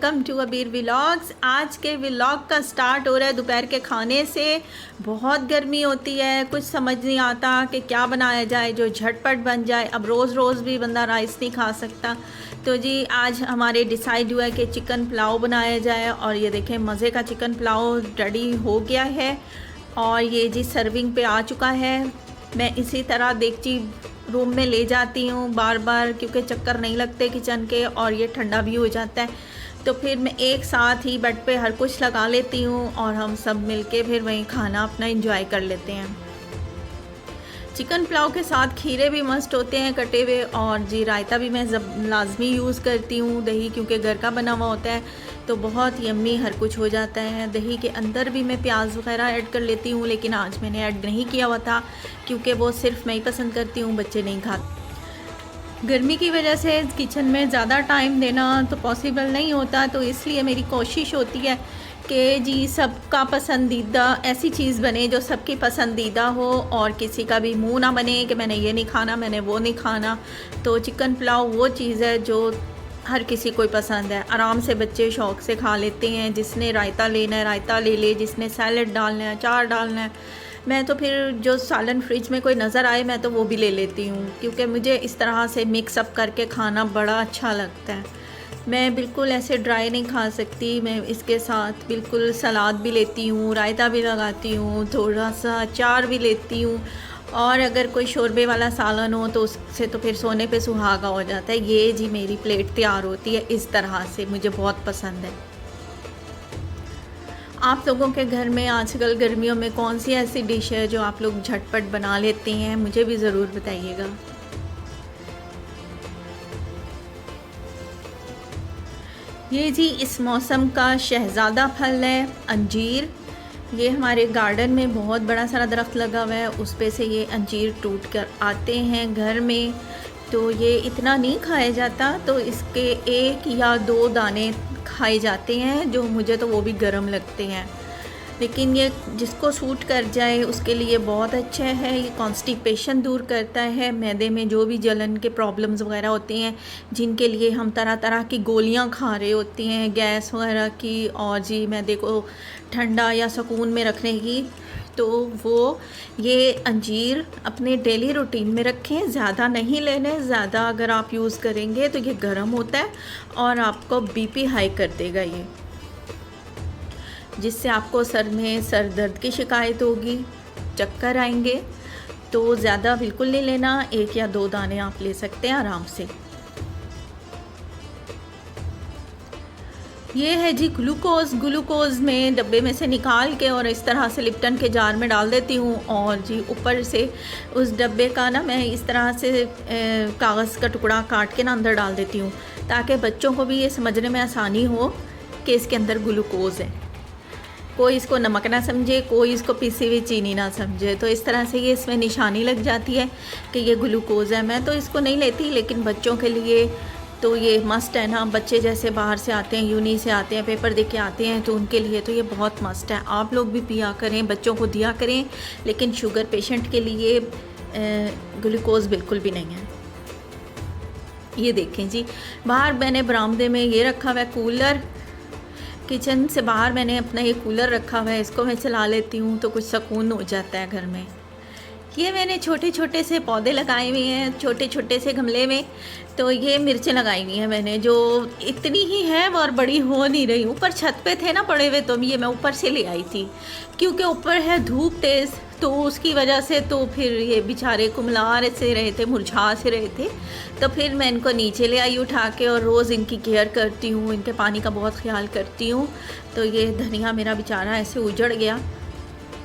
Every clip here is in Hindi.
वेलकम टू अबीर व्लॉग्स। आज के व्लॉग का स्टार्ट हो रहा है दोपहर के खाने से। बहुत गर्मी होती है, कुछ समझ नहीं आता कि क्या बनाया जाए जो झटपट बन जाए। अब रोज़ रोज़ भी बंदा राइस नहीं खा सकता, तो जी आज हमारे डिसाइड हुआ है कि चिकन पुलाव बनाया जाए। और ये देखें मज़े का चिकन पुलाव रेडी हो गया है और ये जी सर्विंग पे आ चुका है। मैं इसी तरह देगची रूम में ले जाती हूँ बार बार, क्योंकि चक्कर नहीं लगते किचन के और ये ठंडा भी हो जाता है। तो फिर मैं एक साथ ही बेड पे हर कुछ लगा लेती हूँ और हम सब मिलके फिर वहीं खाना अपना एंजॉय कर लेते हैं। चिकन पुलाव के साथ खीरे भी मस्त होते हैं कटे हुए, और जी रायता भी मैं लाजमी यूज़ करती हूँ। दही क्योंकि घर का बना हुआ होता है तो बहुत यम्मी हर कुछ हो जाता है। दही के अंदर भी मैं प्याज वगैरह ऐड कर लेती हूँ, लेकिन आज मैंने ऐड नहीं किया हुआ था क्योंकि वो सिर्फ मैं ही पसंद करती हूँ, बच्चे नहीं खाते। गर्मी की वजह से किचन में ज़्यादा टाइम देना तो पॉसिबल नहीं होता, तो इसलिए मेरी कोशिश होती है कि जी सबका पसंदीदा ऐसी चीज़ बने जो सबकी पसंदीदा हो और किसी का भी मुंह ना बने कि मैंने ये नहीं खाना, मैंने वो नहीं खाना। तो चिकन पुलाव वो चीज़ है जो हर किसी को पसंद है। आराम से बच्चे शौक़ से खा लेते हैं। जिसने रायता लेना है रायता ले ले, जिसने सैलड डालना है, अचार डालना है। मैं तो फिर जो सालन फ्रिज में कोई नज़र आए मैं तो वो भी ले लेती हूँ, क्योंकि मुझे इस तरह से मिक्सअप करके खाना बड़ा अच्छा लगता है। मैं बिल्कुल ऐसे ड्राई नहीं खा सकती। मैं इसके साथ बिल्कुल सलाद भी लेती हूँ, रायता भी लगाती हूँ, थोड़ा सा अचार भी लेती हूँ, और अगर कोई शोरबे वाला सालन हो तो उससे तो फिर सोने पे सुहागा हो जाता है। ये जी मेरी प्लेट तैयार होती है इस तरह से, मुझे बहुत पसंद है। आप लोगों के घर में आजकल गर्मियों में कौन सी ऐसी डिश है जो आप लोग झटपट बना लेते हैं, मुझे भी ज़रूर बताइएगा। ये जी इस मौसम का शहज़ादा फल है अंजीर। ये हमारे गार्डन में बहुत बड़ा सारा दरख्त लगा हुआ है, उस पे से ये अंजीर टूट कर आते हैं घर में। तो ये इतना नहीं खाया जाता, तो इसके 1 या 2 दाने खाए जाते हैं, जो मुझे तो वो भी गर्म लगते हैं। लेकिन ये जिसको सूट कर जाए उसके लिए बहुत अच्छा है। ये कॉन्स्टिपेशन दूर करता है, मैदे में जो भी जलन के प्रॉब्लम्स वगैरह होते हैं, जिनके लिए हम तरह तरह की गोलियां खा रहे होती हैं गैस वगैरह की, और जी मैदे को ठंडा या सुकून में रखने की, तो वो ये अंजीर अपने डेली रूटीन में रखें। ज़्यादा नहीं लेने, ज़्यादा अगर आप यूज़ करेंगे तो ये गर्म होता है और आपको बीपी हाई कर देगा ये, जिससे आपको सर में सर दर्द की शिकायत होगी, चक्कर आएंगे। तो ज़्यादा बिल्कुल नहीं लेना, 1 या 2 दाने आप ले सकते हैं आराम से। ये है जी ग्लूकोज़ में डब्बे में से निकाल के और इस तरह से लिप्टन के जार में डाल देती हूँ, और जी ऊपर से उस डब्बे का ना मैं इस तरह से कागज़ का टुकड़ा काट के ना अंदर डाल देती हूँ, ताकि बच्चों को भी ये समझने में आसानी हो कि इसके अंदर ग्लूकोज़ है। कोई इसको नमक ना समझे, कोई इसको पिसी हुई चीनी ना समझे, तो इस तरह से ये इसमें निशानी लग जाती है कि ये ग्लूकोज़ है। मैं तो इसको नहीं लेती, लेकिन बच्चों के लिए तो ये मस्ट है ना। बच्चे जैसे बाहर से आते हैं, यूनी से आते हैं, पेपर दे के आते हैं, तो उनके लिए तो ये बहुत मस्ट है। आप लोग भी पिया करें, बच्चों को दिया करें, लेकिन शुगर पेशेंट के लिए ग्लूकोज़ बिल्कुल भी नहीं है। ये देखें जी, बाहर मैंने बरामदे में ये रखा हुआ है कूलर। किचन से बाहर मैंने अपना ये कूलर रखा हुआ है, इसको मैं चला लेती हूँ तो कुछ सुकून हो जाता है घर में। ये मैंने छोटे छोटे से पौधे लगाए हुए हैं, छोटे छोटे से गमले में। तो ये मिर्चें लगाई हुई हैं मैंने, जो इतनी ही है और बड़ी हो नहीं रही। ऊपर छत पे थे ना पड़े हुए, तो ये मैं ऊपर से ले आई थी, क्योंकि ऊपर है धूप तेज़, तो उसकी वजह से तो फिर ये बेचारे कुमला से रहे थे, मुरझा से रहे थे। तो फिर मैं इनको नीचे ले आई उठा के, और रोज़ इनकी केयर करती हूँ, इनके पानी का बहुत ख्याल करती हूँ। तो ये धनिया मेरा बेचारा ऐसे उजड़ गया,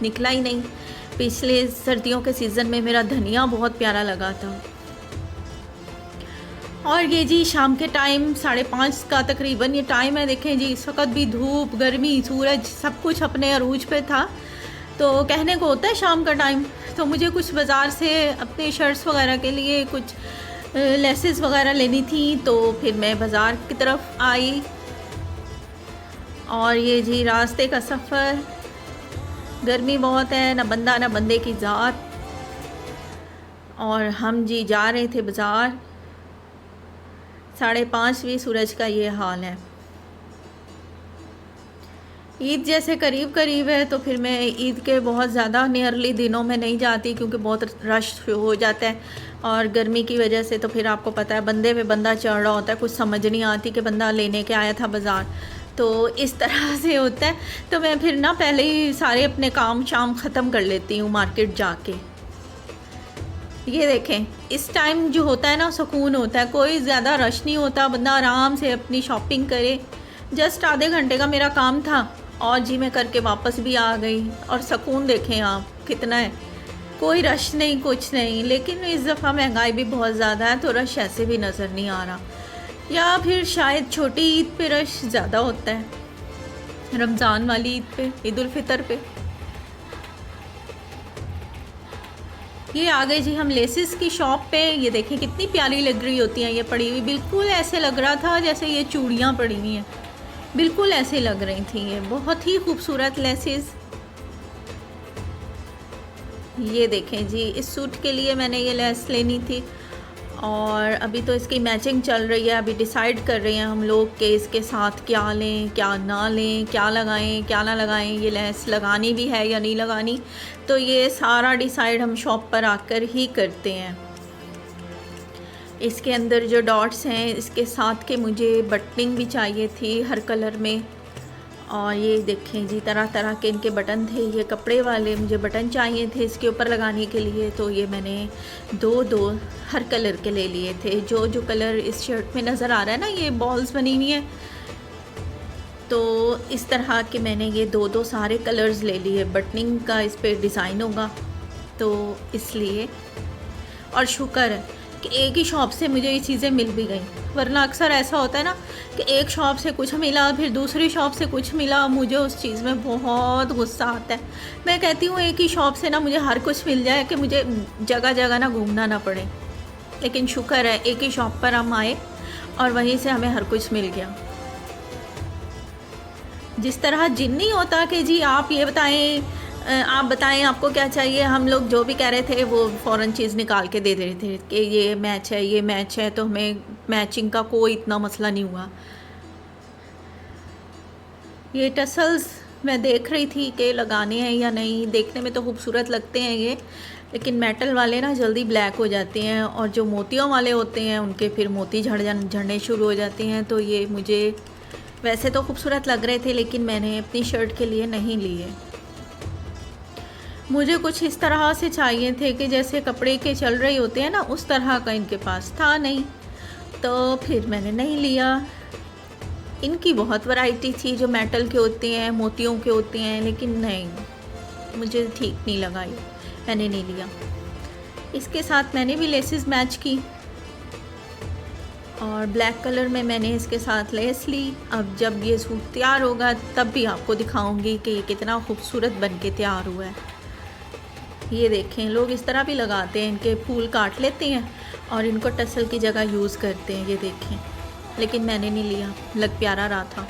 निकला ही नहीं। पिछले सर्दियों के सीज़न में मेरा धनिया बहुत प्यारा लगा था। और ये जी शाम के टाइम 5:30 का तकरीबन ये टाइम है। देखें जी इस वक्त भी धूप, गर्मी, सूरज सब कुछ अपने अरूज पे था। तो कहने को होता है शाम का टाइम, तो मुझे कुछ बाज़ार से अपने शर्ट्स वगैरह के लिए कुछ लेसेस वगैरह लेनी थी, तो फिर मैं बाज़ार की तरफ आई। और ये जी रास्ते का सफ़र, गर्मी बहुत है, ना बंदा ना बंदे की ज़ात, और हम जी जा रहे थे बाज़ार। 5:30 सूरज का ये हाल है। ईद जैसे करीब करीब है तो फिर मैं ईद के बहुत ज़्यादा नियरली दिनों में नहीं जाती, क्योंकि बहुत रश हो जाता है और गर्मी की वजह से। तो फिर आपको पता है बंदे पे बंदा चढ़ रहा होता है, कुछ समझ नहीं आती कि बंदा लेने के आया था बाज़ार, तो इस तरह से होता है। तो मैं फिर ना पहले ही सारे अपने काम शाम ख़त्म कर लेती हूँ मार्केट जाके। ये देखें, इस टाइम जो होता है ना सुकून होता है, कोई ज़्यादा रश नहीं होता, बंदा आराम से अपनी शॉपिंग करे। जस्ट आधे घंटे का मेरा काम था और जी मैं करके वापस भी आ गई। और सुकून देखें आप कितना है, कोई रश नहीं कुछ नहीं। लेकिन इस दफ़ा महंगाई भी बहुत ज़्यादा है तो रश ऐसे भी नज़र नहीं आ रहा, या फिर शायद छोटी ईद पे रश ज़्यादा होता है, रमज़ान वाली ईद पे, ईद उल फितर पे। ये आ गए जी हम लेसिस की शॉप पे। ये देखें कितनी प्यारी लग रही होती हैं ये पड़ी हुई, बिल्कुल ऐसे लग रहा था जैसे ये चूड़ियाँ पड़ी हुई हैं, बिल्कुल ऐसे लग रही थी। ये बहुत ही खूबसूरत लेसिस। ये देखें जी, इस सूट के लिए मैंने ये लेस लेनी थी और अभी तो इसकी मैचिंग चल रही है। अभी डिसाइड कर रहे हैं हम लोग कि इसके साथ क्या लें क्या ना लें, क्या लगाएं क्या ना लगाएं, ये लेस लगानी भी है या नहीं लगानी। तो ये सारा डिसाइड हम शॉप पर आकर ही करते हैं। इसके अंदर जो डॉट्स हैं इसके साथ के मुझे बटनिंग भी चाहिए थी हर कलर में। और ये देखें जी तरह तरह के इनके बटन थे, ये कपड़े वाले मुझे बटन चाहिए थे इसके ऊपर लगाने के लिए। तो ये मैंने दो हर कलर के ले लिए थे। जो जो कलर इस शर्ट में नज़र आ रहा है ना, ये बॉल्स बनी हुई हैं, तो इस तरह के मैंने ये दो सारे कलर्स ले लिए। बटनिंग का इस पर डिज़ाइन होगा तो इसलिए। और शुक्र है कि एक ही शॉप से मुझे ये चीज़ें मिल भी गई, वरना अक्सर ऐसा होता है ना कि एक शॉप से कुछ मिला फिर दूसरी शॉप से कुछ मिला, मुझे उस चीज़ में बहुत गुस्सा आता है। मैं कहती हूँ एक ही शॉप से ना मुझे हर कुछ मिल जाए कि मुझे जगह जगह ना घूमना ना पड़े। लेकिन शुक्र है एक ही शॉप पर हम आए और वहीं से हमें हर कुछ मिल गया। जिस तरह जिन नहीं होता कि जी आप ये बताएं आप बताएं आपको क्या चाहिए, हम लोग जो भी कह रहे थे वो फ़ौरन चीज़ निकाल के दे रहे थे कि ये मैच है ये मैच है। तो हमें मैचिंग का कोई इतना मसला नहीं हुआ। ये टसल्स मैं देख रही थी कि लगाने हैं या नहीं, देखने में तो खूबसूरत लगते हैं ये, लेकिन मेटल वाले ना जल्दी ब्लैक हो जाते हैं और जो मोतियों वाले होते हैं उनके फिर मोती झड़ने शुरू हो जाते हैं। तो ये मुझे वैसे तो खूबसूरत लग रहे थे लेकिन मैंने अपनी शर्ट के लिए नहीं लिए। मुझे कुछ इस तरह से चाहिए थे कि जैसे कपड़े के चल रहे होते हैं ना, उस तरह का इनके पास था नहीं, तो फिर मैंने नहीं लिया। इनकी बहुत वैरायटी थी जो मेटल के होते हैं मोतियों के होते हैं, लेकिन नहीं मुझे ठीक नहीं लगा, ये मैंने नहीं लिया। इसके साथ मैंने भी लेसेस मैच की और ब्लैक कलर में मैंने इसके साथ लेस ली। अब जब ये सूट तैयार होगा तब भी आपको दिखाऊंगी कि ये कितना खूबसूरत बन के तैयार हुआ है। ये देखें लोग इस तरह भी लगाते हैं, इनके फूल काट लेते हैं और इनको टसल की जगह यूज़ करते हैं। ये देखें, लेकिन मैंने नहीं लिया, लग प्यारा रहा था।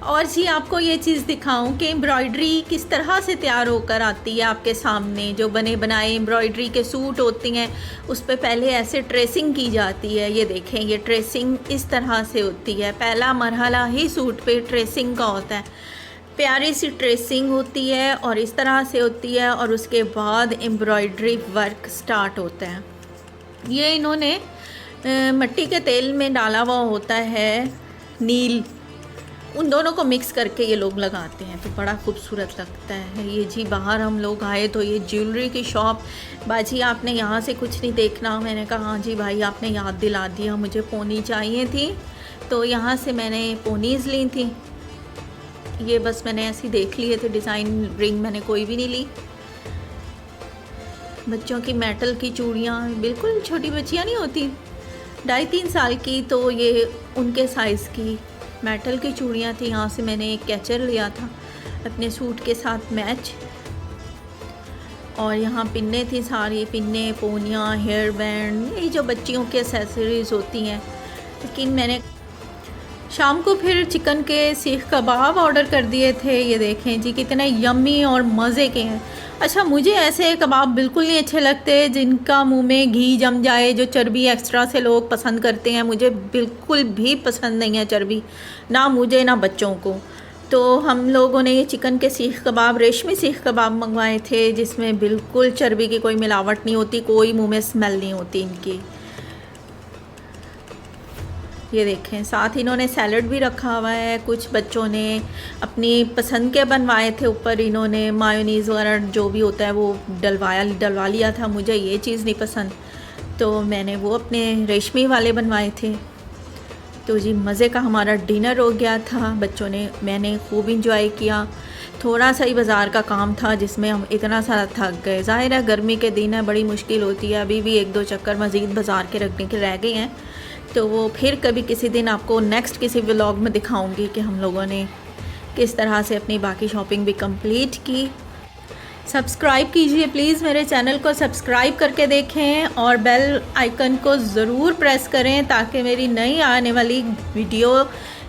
और जी आपको ये चीज़ दिखाऊं कि एम्ब्रॉयडरी किस तरह से तैयार होकर आती है आपके सामने। जो बने बनाए एम्ब्रॉयडरी के सूट होती हैं उस पर पहले ऐसे ट्रेसिंग की जाती है। ये देखें, ये ट्रेसिंग इस तरह से होती है। पहला मरहला ही सूट पे ट्रेसिंग का होता है, प्यारी सी ट्रेसिंग होती है और इस तरह से होती है और उसके बाद एम्ब्रॉयडरी वर्क स्टार्ट होता है। ये इन्होंने मिट्टी के तेल में डाला हुआ होता है नील, उन दोनों को मिक्स करके ये लोग लगाते हैं तो बड़ा खूबसूरत लगता है। ये जी बाहर हम लोग आए तो ये ज्वेलरी की शॉप, बाजी आपने यहाँ से कुछ नहीं देखना। मैंने कहा हाँ जी भाई आपने याद दिला दिया, मुझे पोनी चाहिए थी तो यहाँ से मैंने पोनीज़ ली थी। ये बस मैंने ऐसे देख लिए थे, डिज़ाइन रिंग मैंने कोई भी नहीं ली। बच्चों की मेटल की चूड़ियाँ, बिल्कुल छोटी बच्चियाँ नहीं होती 2.5-3 साल की, तो ये उनके साइज़ की मेटल की चूड़ियाँ थी। यहाँ से मैंने एक कैचर लिया था अपने सूट के साथ मैच। और यहाँ पिन्ने थी, सारी पिन्ने पोनियाँ हेयर बैंड, ये जो बच्चियों की एक्सेसरीज़ होती हैं। लेकिन मैंने शाम को फिर चिकन के सीख कबाब ऑर्डर कर दिए थे। ये देखें जी कितने यम्मी और मज़े के हैं। अच्छा, मुझे ऐसे कबाब बिल्कुल नहीं अच्छे लगते जिनका मुंह में घी जम जाए, जो चर्बी एक्स्ट्रा से लोग पसंद करते हैं। मुझे बिल्कुल भी पसंद नहीं है चर्बी, ना मुझे ना बच्चों को। तो हम लोगों ने ये चिकन के सीख कबाब, रेशमी सीख कबाब मंगवाए थे, जिसमें बिल्कुल चर्बी की कोई मिलावट नहीं होती, कोई मुंह में स्मेल नहीं होती इनकी। ये देखें, साथ इन्होंने सैलड भी रखा हुआ है। कुछ बच्चों ने अपनी पसंद के बनवाए थे, ऊपर इन्होंने मायोनीज़ वगैरह जो भी होता है वो डलवा लिया था। मुझे ये चीज़ नहीं पसंद, तो मैंने वो अपने रेशमी वाले बनवाए थे। तो जी मज़े का हमारा डिनर हो गया था बच्चों ने, मैंने खूब इंजॉय किया। थोड़ा सा ही बाज़ार का काम था जिसमें हम इतना सारा थक गए। ज़ाहिर है गर्मी के दिन है, बड़ी मुश्किल होती है। अभी भी 1-2 चक्कर मज़ीद बाज़ार के रखने के रह गए हैं, तो वो फिर कभी किसी दिन आपको नेक्स्ट किसी व्लॉग में दिखाऊंगी कि हम लोगों ने किस तरह से अपनी बाकी शॉपिंग भी कंप्लीट की। सब्सक्राइब कीजिए प्लीज़, मेरे चैनल को सब्सक्राइब करके देखें और बेल आइकन को ज़रूर प्रेस करें ताकि मेरी नई आने वाली वीडियो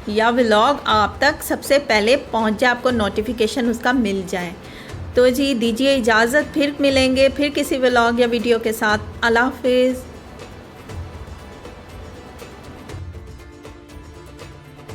या व्लॉग आप तक सबसे पहले पहुंच जाए, आपको नोटिफिकेशन उसका मिल जाए। तो जी दीजिए इजाज़त, फिर मिलेंगे फिर किसी व्लॉग या वीडियो के साथ। अल्लाह हाफिज़।